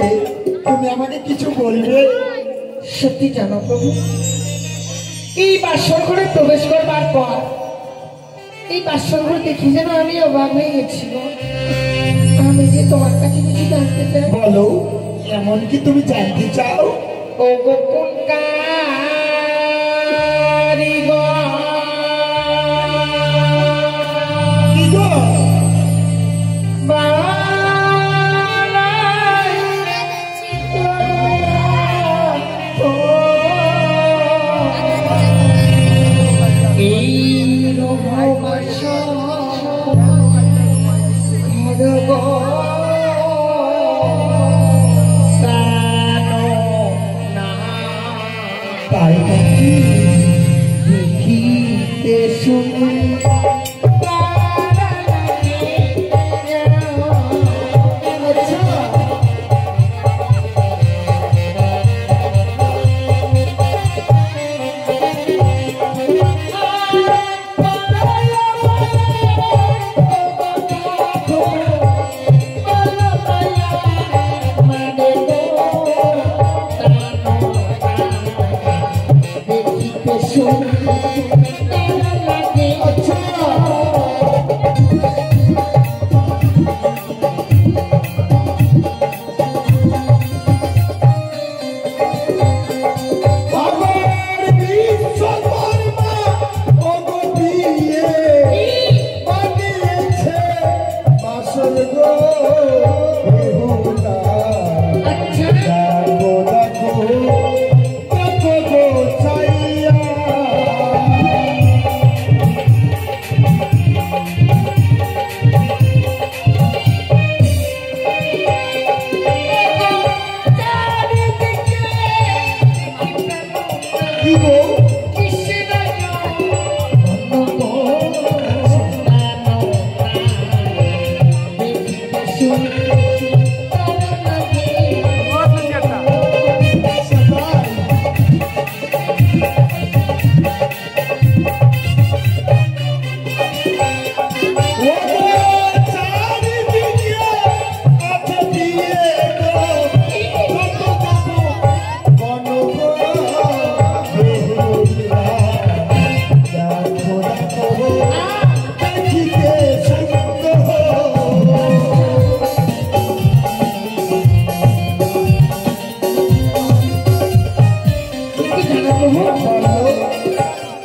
আছে, তুমি আমাকে কিছু বলবে? সত্যি জানো প্রভু, এই বাসর ঘরে প্রবেশ করবার পর এই বাসর ঘর দেখি যেন আমি অবাক হয়ে গেছি। আমি যে তোমার কাছে কিছু জানতে চাই। বলো, এমন কি তুমি জানতে চাও? ও গোপন কারিগর, কি গো? তাই নাকি? দেখিতে শুনে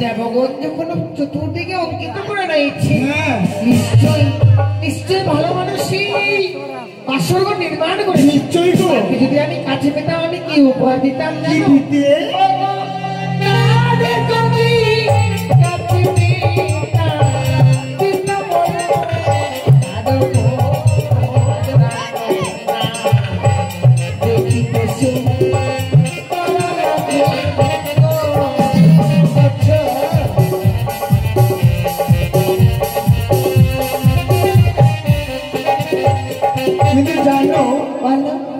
দেবগণ যখন চতুর্দিকে অঙ্কিত করে রয়েছে, নিশ্চয় নিশ্চয় ভালো মানুষই বাসর ঘর নির্মাণ করে। নিশ্চয়ই তো। যদি আমি কাছে পেতাম, আমি কি উপহার দিতাম? কি দিতে?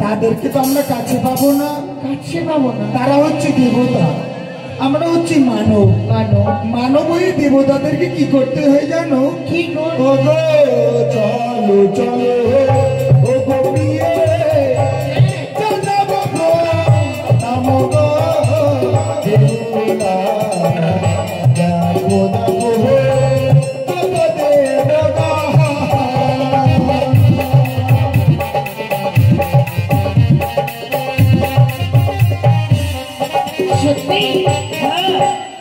তাদেরকে তো আমরা কাছে পাবো না। কাছে পাবো না? তারা হচ্ছে দেবতা, আমরা হচ্ছি মানব। মানব হয়ে দেবতাদেরকে কি করতে হয় জানো? কি গো? ও গো চলো চলো, ও গো প্রিয়ে চলো গো, নামো গো দেবতা, দেখো দেখো দেখো দেবতা। সত্যি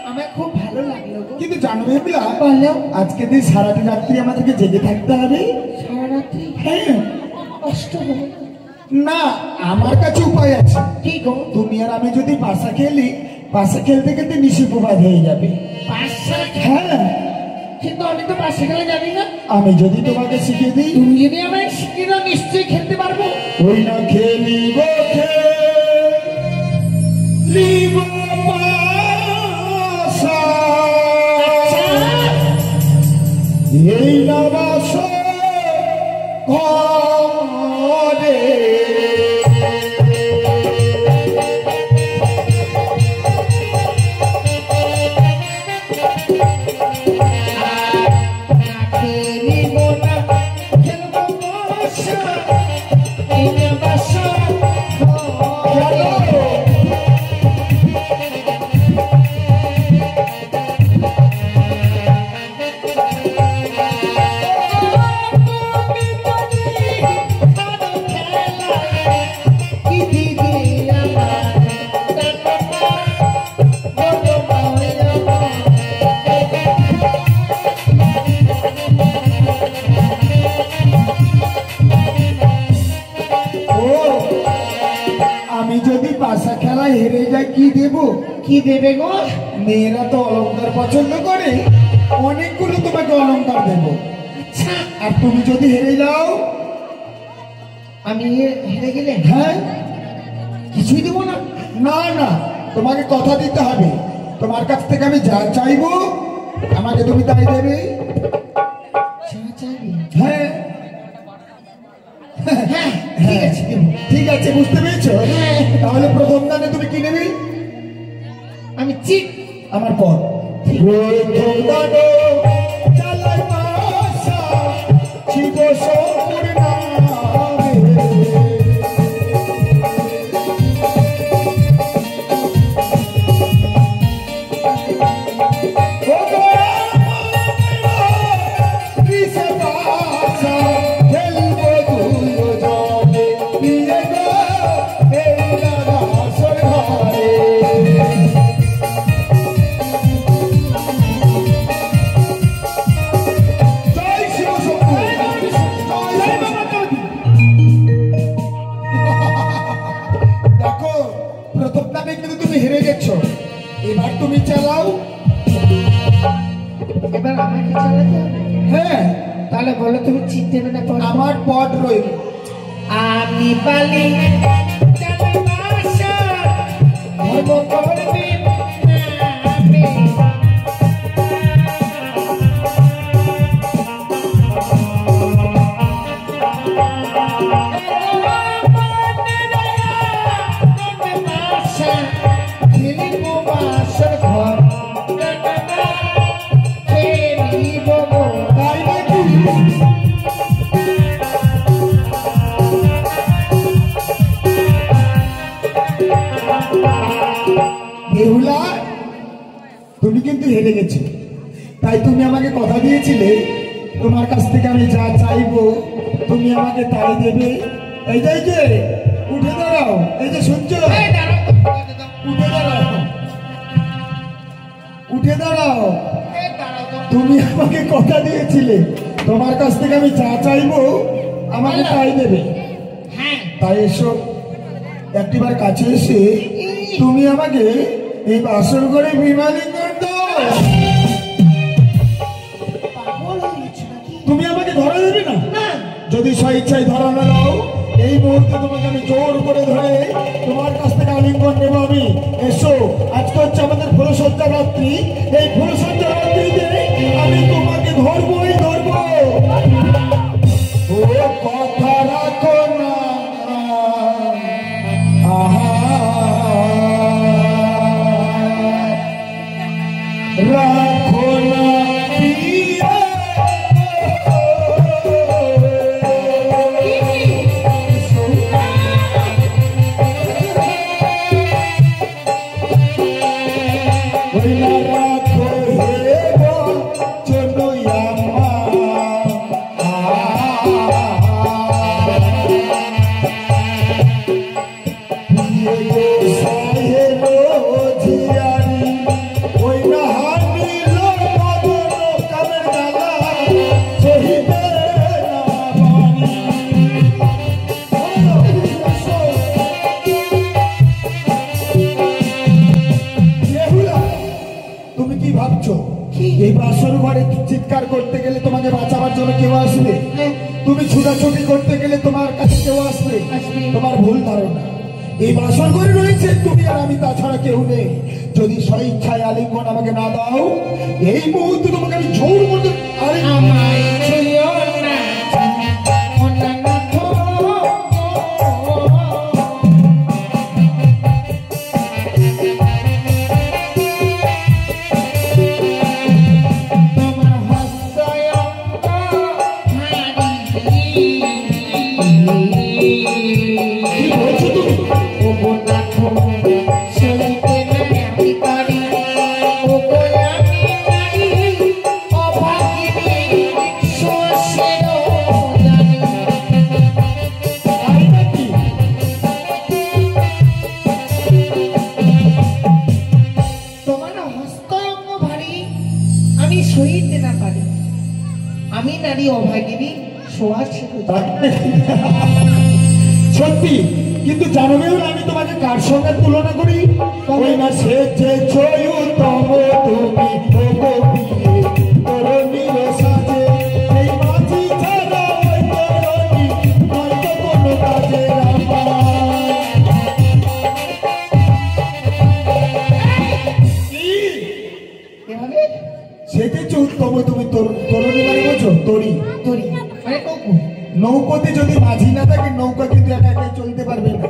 আমার খুব ভালো লাগলো। কিন্তু জানো ভেবলা, বলো। আজকে দিন সারাটি রাত্রি আমাদেরকে জেগে থাকতে হবে। সারা রাত্রি? হ্যাঁ। কষ্ট হবে না, আমার কাছে উপায় আছে। কি গো? তুমি আর আমি যদি পাশা খেলি, পাশা খেলতে খেলতে নিশি প্রভাত হয়ে যাবে। পাশা? হ্যাঁ। কিন্তু আমি তো পাশে খেলে জানি না। আমি যদি তোমাকে শিখিয়ে দিই, তুমি যদি আমায় শিখিয়ে দাও, নিশ্চয়ই খেলতে পারবো। ওই না খেলিব খেলিব পাশা, এই না বাস ঘরে, খেলবো না, খেলবো বাসা, এই না বাসা দিদি আমার আমি যদি পাশা খেলায় হেরে যাই কি দেব? কি দেবে গো? মেয়েরা তো অলংকার পছন্দ করে, অনেকগুলো তোমাকে অলংকার দেব। আচ্ছা, আর তুমি যদি হেরে যাও? আমি হেরে গেলে হ্যাঁ, কিছুই দেবো না? না না, তোমাকে কথা দিতে হবে। তোমার কাছ থেকে আমি যা চাইবো আমাকে তুমি তাই দেবে। হ্যাঁ হ্যাঁ, ঠিক আছে দেবো। ঠিক আছে, বুঝতে পেরেছো? হ্যাঁ। তাহলে প্রথম দানে তুমি কি নেবে? আমি চিট আমার পর প্রথম দানে চালাই পাশা শিব শঙ্কর নামে। এবার তুমি চালাও। এবার আমাকে চালাতে হবে? হ্যাঁ, তাহলে বলো তুমি চিট দেবে না পর? আমার পট রইল। আমি পালি চালাবাসা ধর্ম করবে না আমি। বেহুলা, তুমি কিন্তু হেরে গেছো। তাই তুমি আমাকে কথা দিয়েছিলে তোমার কাছ থেকে আমি যা চাইবো তুমি আমাকে তাই দেবে। এই যে উঠে দাঁড়াও, এই যে শুনছো, উঠে দাঁড়াও, উঠে দাঁড়াও। তুমি আমাকে কথা দিয়েছিলে তোমার কাছ থেকে আমি যা চাইবো আমাকে তাই দেবে। তাই এসো, একটিবার কাছে এসে তুমি আমাকে এই বাসর করে বিমালিং করে দাও। তুমি আমাকে ধরা দেবে না? যদি স্বেচ্ছায় ধরা না দাও, এই মুহূর্তে তোমাকে আমি জোর করে ধরে তোমার কাছ থেকে আলিঙ্গন নেব আমি। এসো, আজকে হচ্ছে আমাদের ফুলসজ্জা রাত্রি। এই ফুলসজ্জা রাত্রিতে আমি তোমাকে ধরবোই ধরবো। ও কথা রাখো না, রাখো না পিয়া। রাখো হে চন্দ্রয়ামা। তুমি কি ভাবছো এই বাসর ঘরে চিৎকার করতে গেলে তোমাকে বাঁচাবার জন্য কেউ আসবে? তুমি ছুটাছুটি করতে গেলে তোমার কাছে কেউ আসবে? তোমার ভুল ধারণা। এই বাসর ঘরে রয়েছে তুমি আর আমি, তাছাড়া কেউ নেই। যদি স্বেচ্ছায় আলিঙ্গন আমাকে না দাও, এই মুহূর্তে তোমাকে আমি জোর করতে অভাগিনী অভাগিনী শোয়া ছিল। সত্যি, কিন্তু জানো বেহুলা, আমি তোমাকে কার সঙ্গে তুলনা করি? ওই না সে যে চয়ুতম তুমি ও গোপিয়ে তরুণীর সাজে, এই মাঝি ছাড়া ওই তরুণী নয়তো কোনো কাজে এভাবে সেজেছ উত্তম তুমি তরুণী মানে বোঝো? তরি তরি মানে নৌকো। নৌকোতে যদি মাঝি না থাকে নৌকা কিন্তু একা একাই চলতে পারবে না,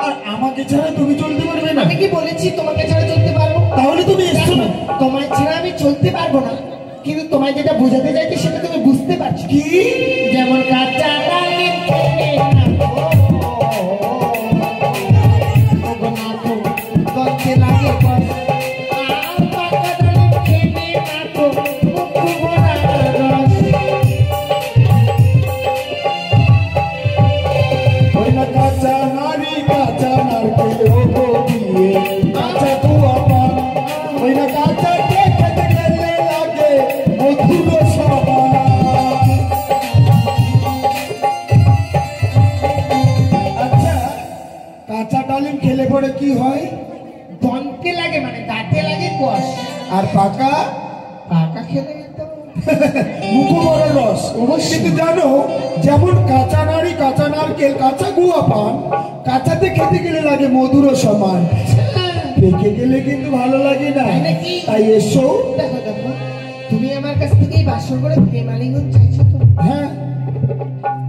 আর আমাকে ছাড়া তুমি চলতে পারবে না। আমি কি বলেছি তোমাকে ছাড়া চলতে পারবো? তাহলে তুমি এসছো না। তোমায় ছাড়া আমি চলতে পারবো না, কিন্তু তোমায় যেটা বোঝাতে চাইছি সেটা তুমি বুঝতে পারছো কি? যেমন কাঁচা ডালিম খেলে নাকো, ওগো নাকো, গন্ধে লাগে গন্ধ। আর পাকা ডালিম খেলে নাকো, মুখ ভরা রস। ওই না কাঁচা নারী কাঁচা নারকেল ও গোপিয়ে কাঁচা কুয়া পান, ওই না কাঁচা খেতে গেলে লাগে মধুর সবাই। আচ্ছা, কাঁচা ডালিম খেলে পরে কি হয়? দন্তে লাগে মানে দাঁতে লাগে কষ, আর পাকা পাকা খেলে তো মুখো বড় রস। কিন্তু জানো, যেমন কাঁচা নারী কাঁচা নারকেল কাঁচা গুয়া পান, কাঁচাতে খেতে গেলে লাগে মধুর সমান, পেকে গেলে কিন্তু ভালো লাগে না। তাই নাকি? তাই এসো। দেখো দেখো, তুমি আমার কাছ থেকে এই বাসর করে প্রেমালিঙ্গন চাইছো তো? হ্যাঁ,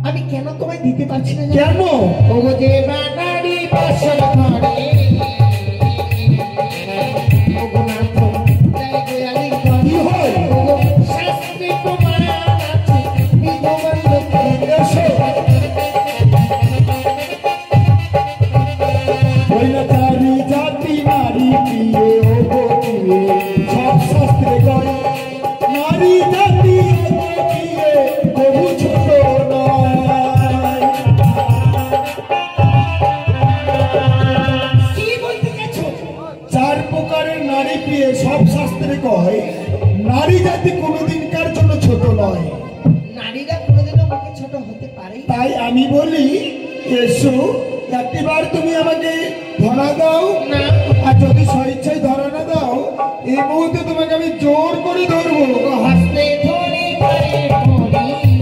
আমি কেন তোমায় দিতে পারছি না জানো? কেন? ওগো যে বানারি বাসর ঘরে, ওগো নাথ জয় গোয়ালিঙ্গন। কি হয়? ওগো শাস্ত্রে তোমার আছে বিধবান লোকে। এসো। ওই না চারি জাতি নারী প্রিয়ে ও গোপিয়ে সব শাস্ত্রে গায়, নারী জাতি ও গোপিয়ে কবু ছোট নয়। কি বলতে গেছো? চার প্রকারের নারী প্রিয়ে সব শাস্ত্রে কয়, নারী জাতি কোনোদিনকার জন্য ছোট নয়। নারীরা কোনোদিনও মুখে ছোট হতে পারে? তাই আমি বলি, এসো একটিবার তুমি আমাকে ধরা দাও না। আর যদি স্বেচ্ছায় ধরা না দাও, এই মুহূর্তে তোমাকে আমি জোর করে ধরবো। হাসতে ধরে পারে ধরি,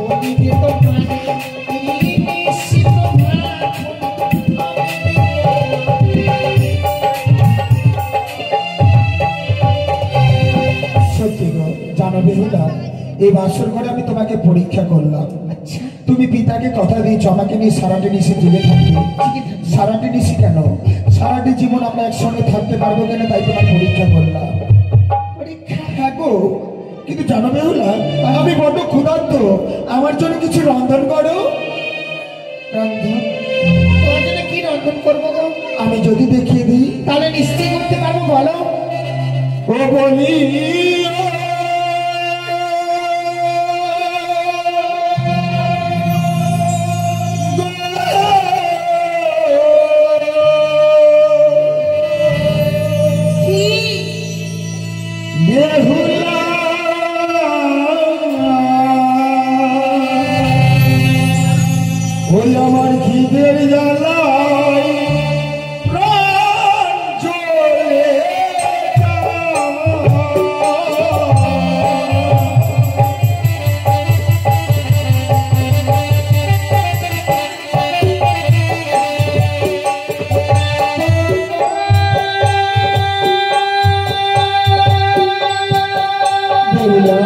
বলি যে তোমার এই নিশ্চিত ভাব। সত্যি গো, জানো বেহুলা, এই বাসর ঘরে আমি তোমাকে পরীক্ষা করলাম। আচ্ছা, তুমি পিতাকে কথা দিয়েছ আমাকে নিয়ে সারাটি নিশি জেগে থাকবে। ঠিকই থাকবে। সারাটি নিশি কেন, সারাটি জীবন আমরা একসঙ্গে থাকতে পারবো কিনা তাই তোমার পরীক্ষা করলাম। পরীক্ষা? হ্যাঁ গো, কিন্তু জানো বেহুলা, আমি বড্ড ক্ষুধার্ত, আমার জন্য কিছু রন্ধন করো। রন্ধন? তোমার জন্য কি রন্ধন করবো গো? আমি যদি দেখিয়ে দিই তাহলে নিশ্চয়ই করতে পারবো, বলো। ও বলি কি? বেহুলা, ওই আমার খিদের জ্বালায় প্রাণ জ্বলে বেহুলা,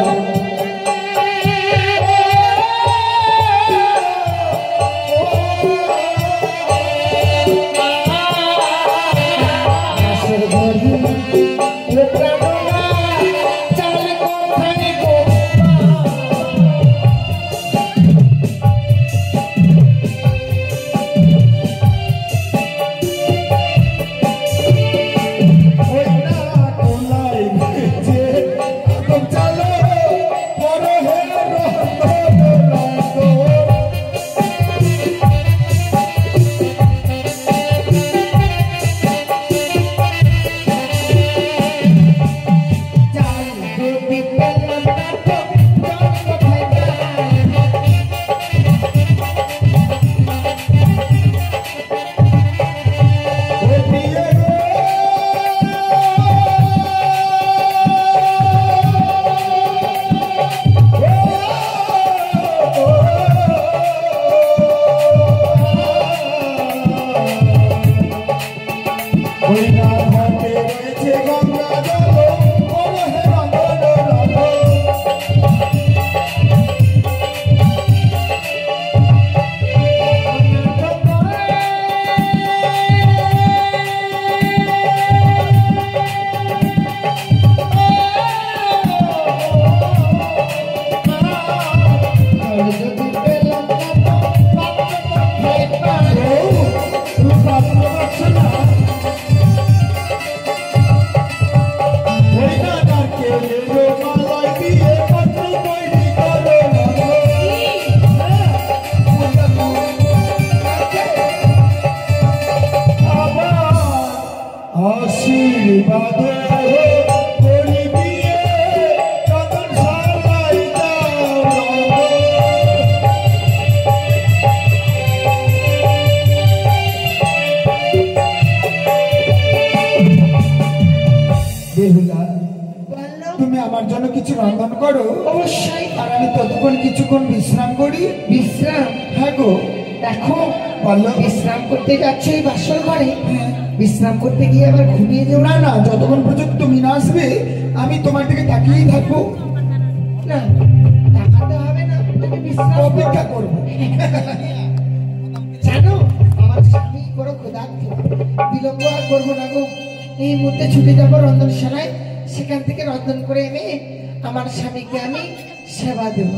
কিছু রন্ধন করো। অবশ্যই। আর আমি ততক্ষণ কিছুক্ষণ বিশ্রাম করি। বিশ্রাম? হ্যাঁ গো। দেখো বলো। বিশ্রাম করতে যাচ্ছে এই বাসর ঘরে, হ্যাঁ। বিশ্রাম করতে গিয়ে আবার ঘুমিয়ে যাও না না, যতক্ষণ পর্যন্ত তুমি না আসবে আমি তোমার দিকে তাকিয়েই থাকবো। না, তাকাতে হবে না, তুমি বিশ্রাম অপেক্ষা করবো। জানো আমার স্বামী বড় ক্ষুধার্ত, বিলম্ব আর করবো না গো। এই মুহূর্তে ছুটে যাবো রন্ধনশালায়, সেখান থেকে রন্ধন করে এনে আমার স্বামীকে আমি সেবা দেব।